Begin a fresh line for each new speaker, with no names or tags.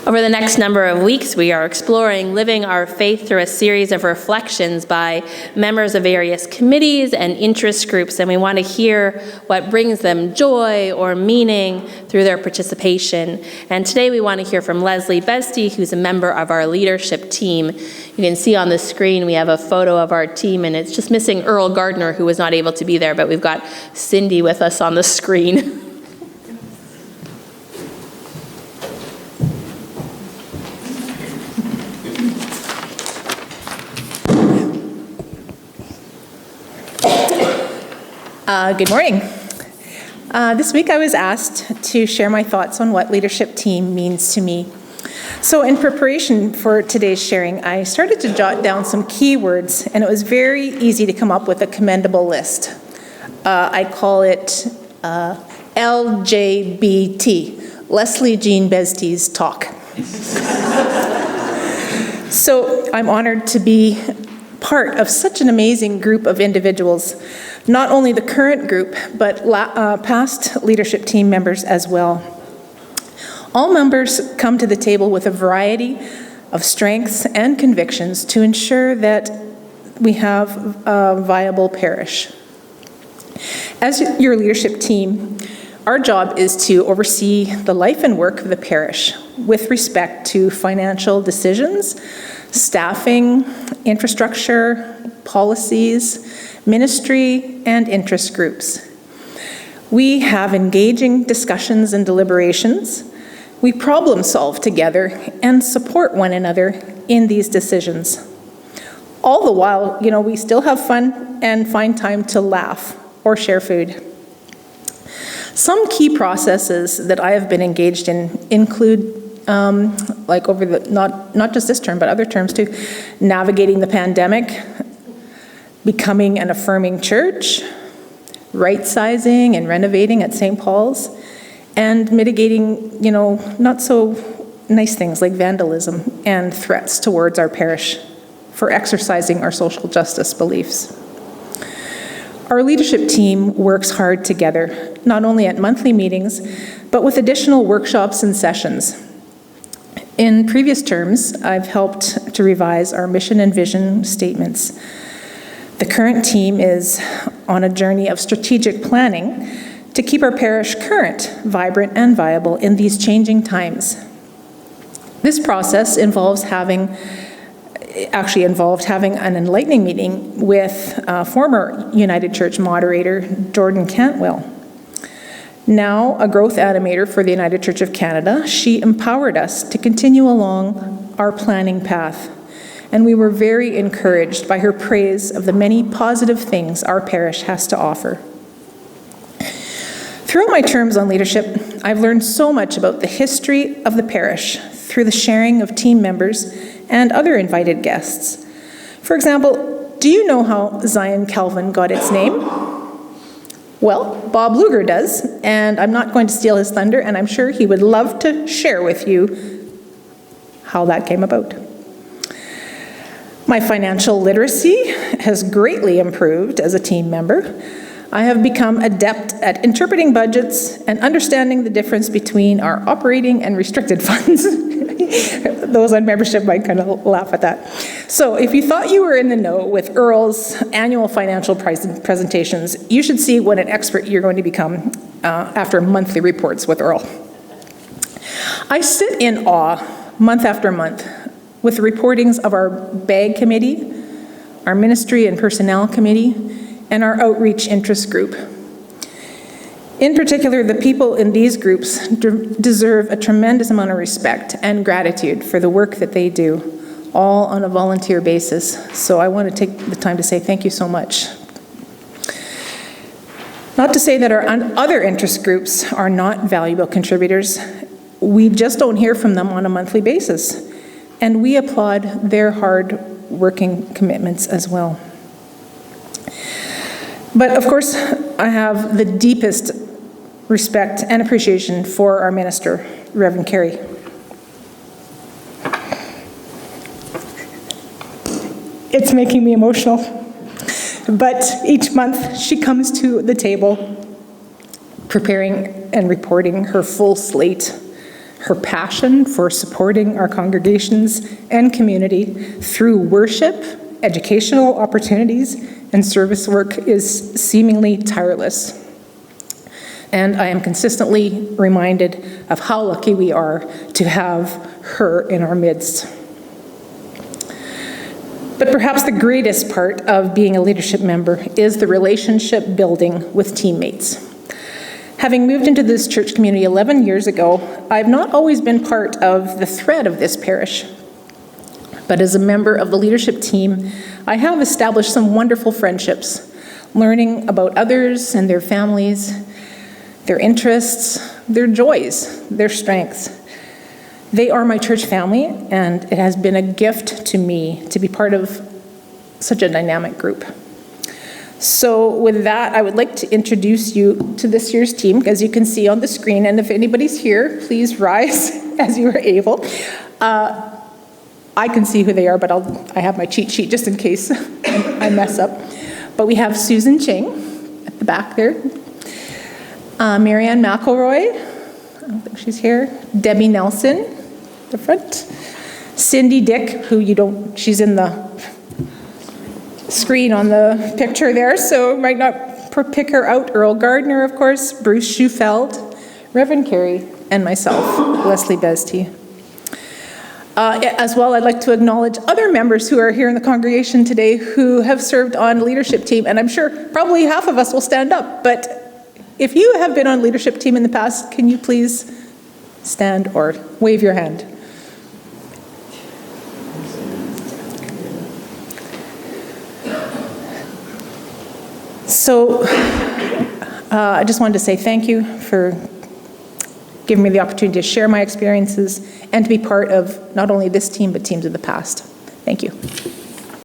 Over the next number of weeks, we are exploring living our faith through a series of reflections by members of various committees and interest groups, and we want to hear what brings them joy or meaning through their participation. And today we want to hear from Leslie Bestie, who's a member of our leadership team. You can see on the screen we have a photo of our team, and it's just missing Earl Gardner, who was not able to be there, but we've got Cindy with us on the screen.
Good morning. This week I was asked to share my thoughts on what leadership team means to me. So in preparation for today's sharing, I started to jot down some keywords, and it was very easy to come up with a commendable list. I call it LJBT, Leslie Jean Bestie's Talk. So I'm honored to be part of such an amazing group of individuals, not only the current group, but past leadership team members as well. All members come to the table with a variety of strengths and convictions to ensure that we have a viable parish. As your leadership team, our job is to oversee the life and work of the parish with respect to financial decisions, staffing, infrastructure, policies, ministry, and interest groups. We have engaging discussions and deliberations. We problem solve together and support one another in these decisions. All the while, we still have fun and find time to laugh or share food. Some key processes that I have been engaged in include like over the, not just this term, but other terms too, navigating the pandemic, becoming an affirming church, right-sizing and renovating at St. Paul's, and mitigating, not so nice things like vandalism and threats towards our parish for exercising our social justice beliefs. Our leadership team works hard together, not only at monthly meetings, but with additional workshops and sessions. In previous terms, I've helped to revise our mission and vision statements. The current team is on a journey of strategic planning to keep our parish current, vibrant, and viable in these changing times. This process involved having an enlightening meeting with former United Church moderator, Jordan Cantwell. Now a growth animator for the United Church of Canada, she empowered us to continue along our planning path, and we were very encouraged by her praise of the many positive things our parish has to offer. Throughout my terms on leadership, I've learned so much about the history of the parish through the sharing of team members and other invited guests. For example, do you know how Zion Calvin got its name? Well, Bob Luger does, and I'm not going to steal his thunder, and I'm sure he would love to share with you how that came about. My financial literacy has greatly improved as a team member. I have become adept at interpreting budgets and understanding the difference between our operating and restricted funds. Those on membership might kind of laugh at that. So if you thought you were in the know with Earl's annual financial presentations, you should see what an expert you're going to become after monthly reports with Earl. I sit in awe month after month with the reportings of our BAG committee, our ministry and personnel committee, and our outreach interest group. In particular, the people in these groups deserve a tremendous amount of respect and gratitude for the work that they do, all on a volunteer basis. So I want to take the time to say thank you so much. Not to say that our other interest groups are not valuable contributors. We just don't hear from them on a monthly basis. And we applaud their hard working commitments as well. But of course, I have the deepest respect and appreciation for our minister, Reverend Carey. It's making me emotional. But each month she comes to the table preparing and reporting her full slate, her passion for supporting our congregations and community through worship, educational opportunities, and service work is seemingly tireless. And I am consistently reminded of how lucky we are to have her in our midst. But perhaps the greatest part of being a leadership member is the relationship building with teammates. Having moved into this church community 11 years ago, I've not always been part of the thread of this parish. But as a member of the leadership team, I have established some wonderful friendships, learning about others and their families, their interests, their joys, their strengths. They are my church family, and it has been a gift to me to be part of such a dynamic group. So with that, I would like to introduce you to this year's team, as you can see on the screen, and if anybody's here, please rise as you are able. I can see who they are, but I have my cheat sheet just in case I mess up. But we have Susan Ching at the back there, Marianne McElroy, I don't think she's here, Debbie Nelson, the front, Cindy Dick, who she's in the screen on the picture there, so might not pick her out, Earl Gardner, of course, Bruce Schufeld, Reverend Carey, and myself, Leslie Bestie. As well, I'd like to acknowledge other members who are here in the congregation today who have served on leadership team, and I'm sure probably half of us will stand up, but if you have been on leadership team in the past, can you please stand or wave your hand? So I just wanted to say thank you for giving me the opportunity to share my experiences and to be part of not only this team, but teams of the past. Thank you.